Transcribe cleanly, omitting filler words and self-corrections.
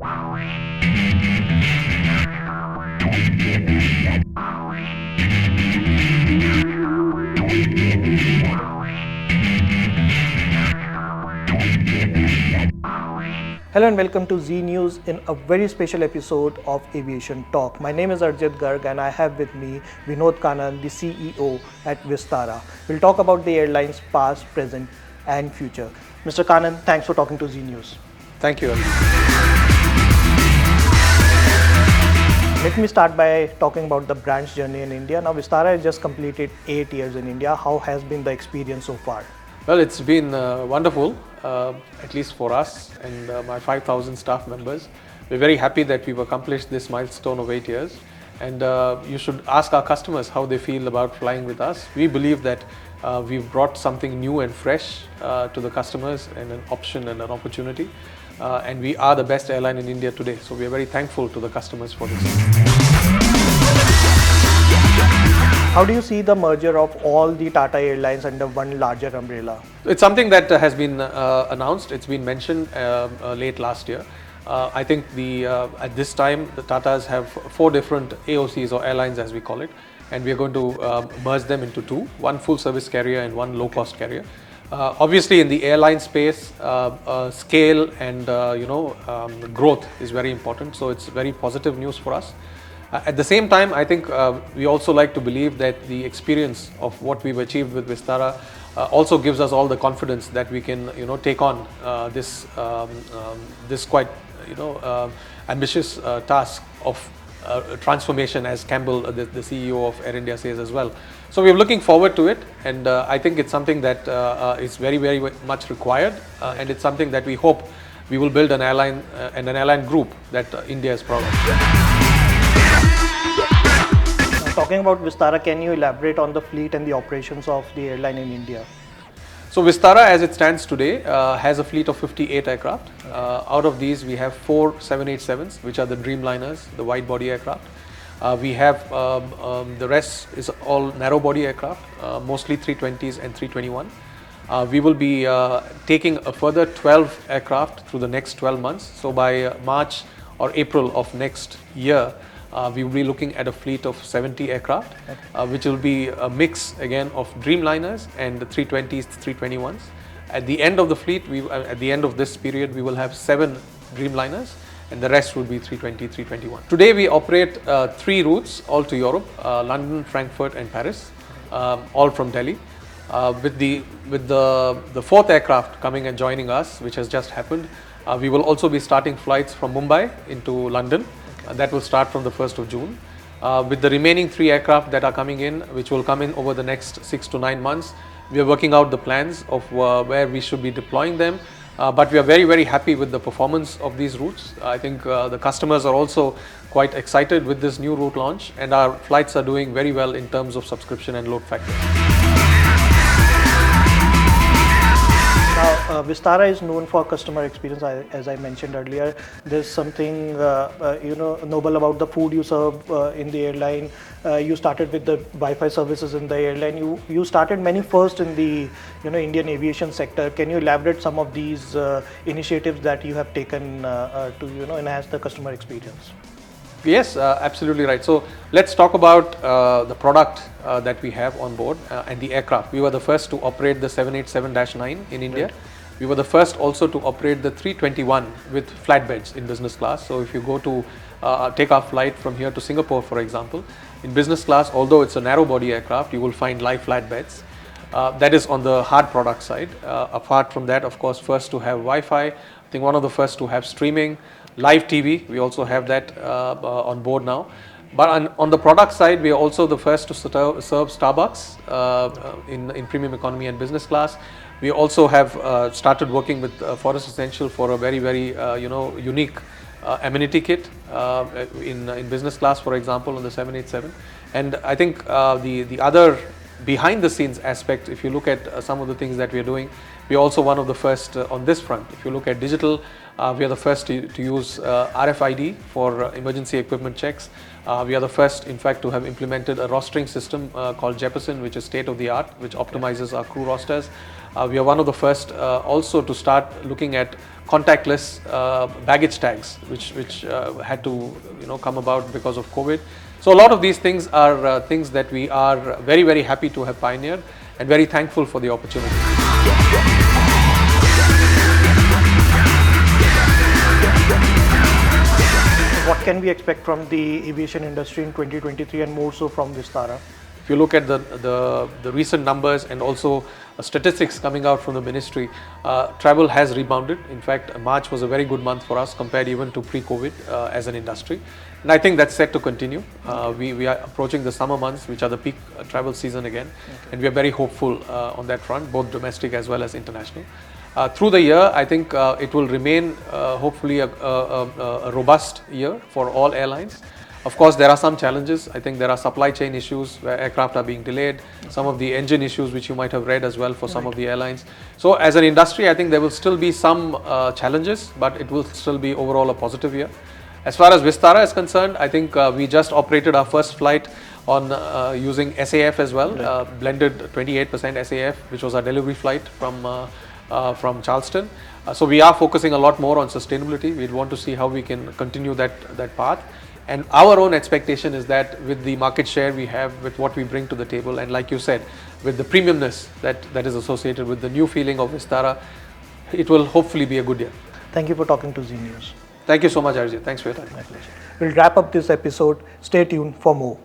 Hello and welcome to Zee News in a very special episode of Aviation Talk. My name is Arjit Garg and I have with me Vinod Kannan, the CEO at Vistara. We'll talk about the airline's past, present and future. Mr. Kannan, thanks for talking to Zee News. Thank you. Let me start by talking about the brand's journey in India. Now Vistara has just completed 8 years in India. How has been the experience so far? Well, it's been wonderful, at least for us and my 5,000 staff members. We're very happy that we've accomplished this milestone of 8 years. And you should ask our customers how they feel about flying with us. We believe that we've brought something new and fresh to the customers and an option and an opportunity. And we are the best airline in India today. So we are very thankful to the customers for this. How do you see the merger of all the Tata Airlines under one larger umbrella? It's something that has been announced. It's been mentioned late last year. I think at this time the Tatas have 4 different AOCs or airlines as we call it, and we are going to merge them into 2, one full service carrier and one low cost carrier. Obviously in the airline space, scale and growth is very important, so it's very positive news for us. At the same time, I think we also like to believe that the experience of what we've achieved with Vistara also gives us all the confidence that we can, take on this quite, ambitious task of transformation, as Campbell, the CEO of Air India, says as well. So we're looking forward to it, and I think it's something that is very, very much required, and it's something that we hope we will build an airline and an airline group that India is proud of. Talking about Vistara, can you elaborate on the fleet and the operations of the airline in India? So Vistara, as it stands today, has a fleet of 58 aircraft. Out of these, we have 4 787s, which are the Dreamliners, the wide-body aircraft. We have the rest is all narrow-body aircraft, mostly 320s and 321. We will be taking a further 12 aircraft through the next 12 months. So by March or April of next year, we will be looking at a fleet of 70 aircraft, which will be a mix again of Dreamliners and the 320s, 321s. At the end of the fleet, at the end of this period, we will have 7 Dreamliners and the rest will be 320, 321. Today we operate 3 routes all to Europe, London, Frankfurt and Paris, all from Delhi. With the 4th aircraft coming and joining us, which has just happened, we will also be starting flights from Mumbai into London. That will start from the 1st of June. With the remaining 3 aircraft that are coming in, which will come in over the next 6 to 9 months, we are working out the plans of where we should be deploying them. But we are very, very happy with the performance of these routes. I think the customers are also quite excited with this new route launch, and our flights are doing very well in terms of subscription and load factor. Now, Vistara is known for customer experience, as I mentioned earlier. There's something noble about the food you serve in the airline. You started with the Wi-Fi services in the airline. You started many first in the Indian aviation sector. Can you elaborate some of these initiatives that you have taken to enhance the customer experience? Yes, absolutely right. So let's talk about the product that we have on board and the aircraft. We were the first to operate the 787-9 in India. Right. We were the first also to operate the 321 with flatbeds in business class. So if you go to take our flight from here to Singapore, for example, in business class, although it's a narrow body aircraft, you will find live flatbeds. That is on the hard product side. Apart from that, of course, first to have Wi-Fi. I think one of the first to have streaming. Live TV, we also have that on board now. But on the product side, we are also the first to serve Starbucks in premium economy and business class. We also have started working with Forest Essential for a very, very unique amenity kit in business class, for example, on the 787. And I think the other behind the scenes aspect, if you look at some of the things that we are doing, we are also one of the first on this front. If you look at digital, we are the first to use RFID for emergency equipment checks. We are the first, in fact, to have implemented a rostering system called Jefferson, which is state of the art, which optimizes our crew rosters. We are one of the first also to start looking at contactless baggage tags, which had to come about because of COVID. So a lot of these things are things that we are very, very happy to have pioneered and very thankful for the opportunity. What can we expect from the aviation industry in 2023 and more so from Vistara? If you look at the recent numbers and also statistics coming out from the ministry, travel has rebounded. In fact, March was a very good month for us compared even to pre-COVID as an industry. And I think that's set to continue. We are approaching the summer months, which are the peak travel season again. Okay. And we are very hopeful on that front, both domestic as well as international. Through the year, I think it will remain hopefully a robust year for all airlines. Of course, there are some challenges. I think there are supply chain issues where aircraft are being delayed, some of the engine issues which you might have read as well for some of the airlines. So as an industry, I think there will still be some challenges, but it will still be overall a positive year. As far as Vistara is concerned, I think we just operated our first flight on using SAF as well, blended 28% SAF, which was our delivery flight from Charleston. So we are focusing a lot more on sustainability. We want to see how we can continue that path. And our own expectation is that with the market share we have, with what we bring to the table, and like you said, with the premiumness that is associated with the new feeling of Vistara, it will hopefully be a good year. Thank you for talking to Zee News. Thank you so much, Arijit. Thanks for your time. My pleasure. We'll wrap up this episode. Stay tuned for more.